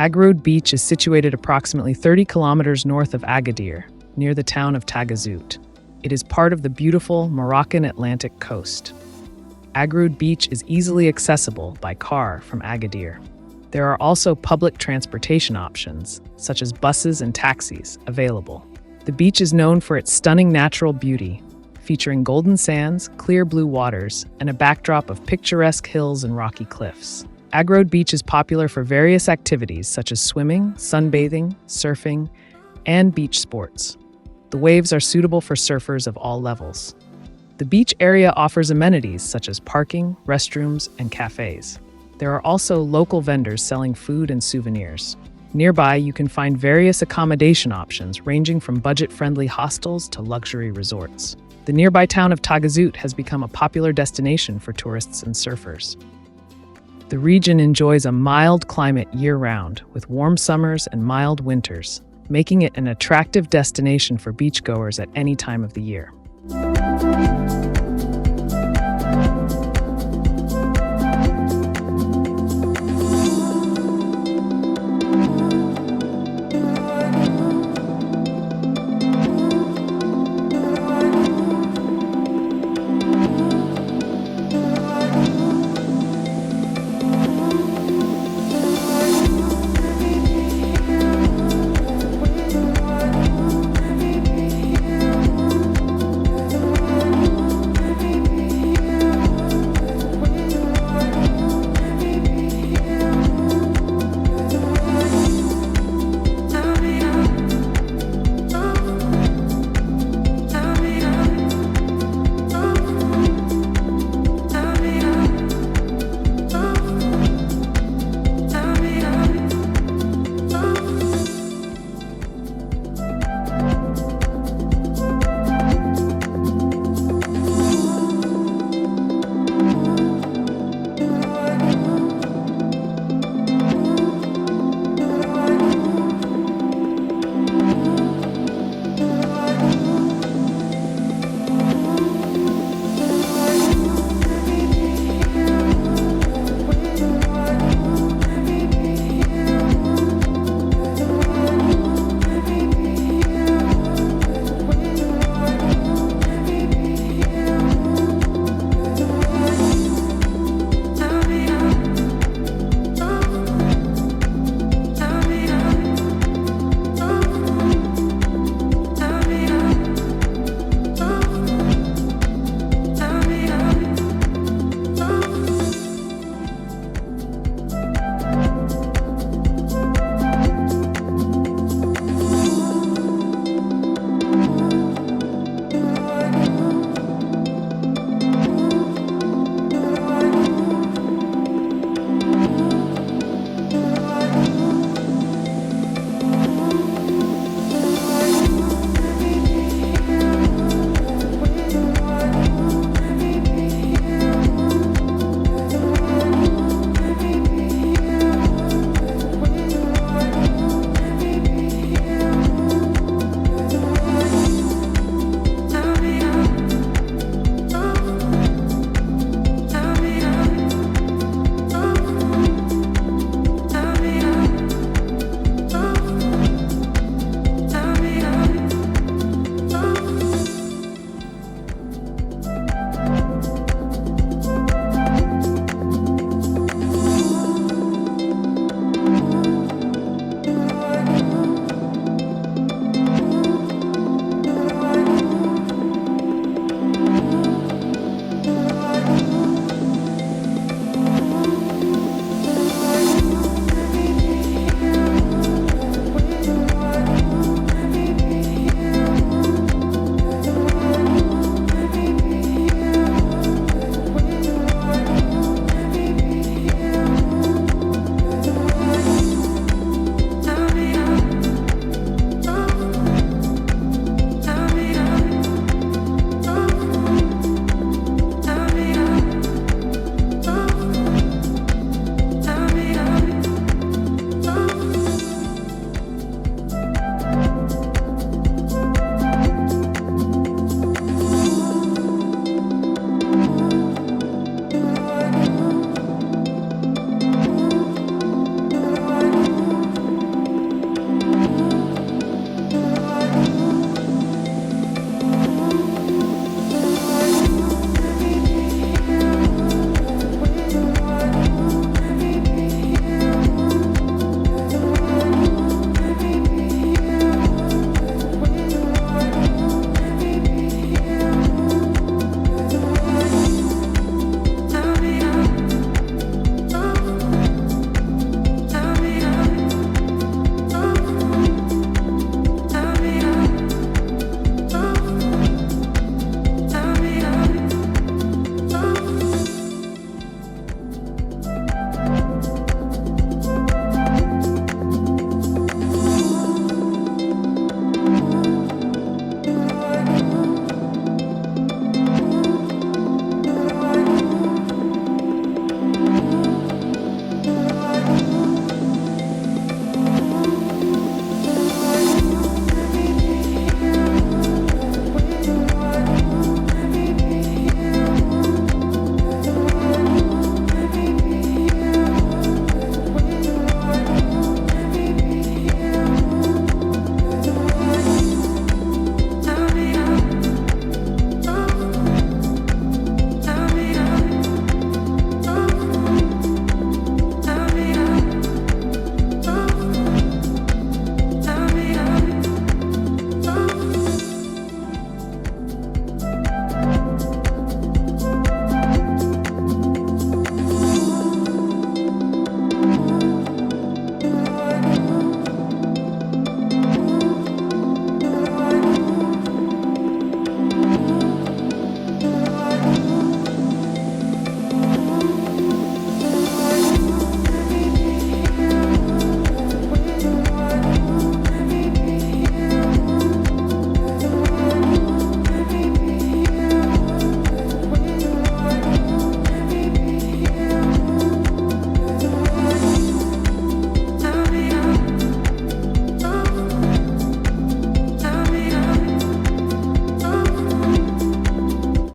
Aghroud Beach is situated approximately 30 kilometers north of Agadir, near the town of Taghazout. It is part of the beautiful Moroccan Atlantic coast. Aghroud Beach is easily accessible by car from Agadir. There are also public transportation options, such as buses and taxis, available. The beach is known for its stunning natural beauty, featuring golden sands, clear blue waters, and a backdrop of picturesque hills and rocky cliffs. Aghroud Beach is popular for various activities such as swimming, sunbathing, surfing, and beach sports. The waves are suitable for surfers of all levels. The beach area offers amenities such as parking, restrooms, and cafes. There are also local vendors selling food and souvenirs. Nearby, you can find various accommodation options ranging from budget-friendly hostels to luxury resorts. The nearby town of Taghazout has become a popular destination for tourists and surfers. The region enjoys a mild climate year-round, with warm summers and mild winters, making it an attractive destination for beachgoers at any time of the year.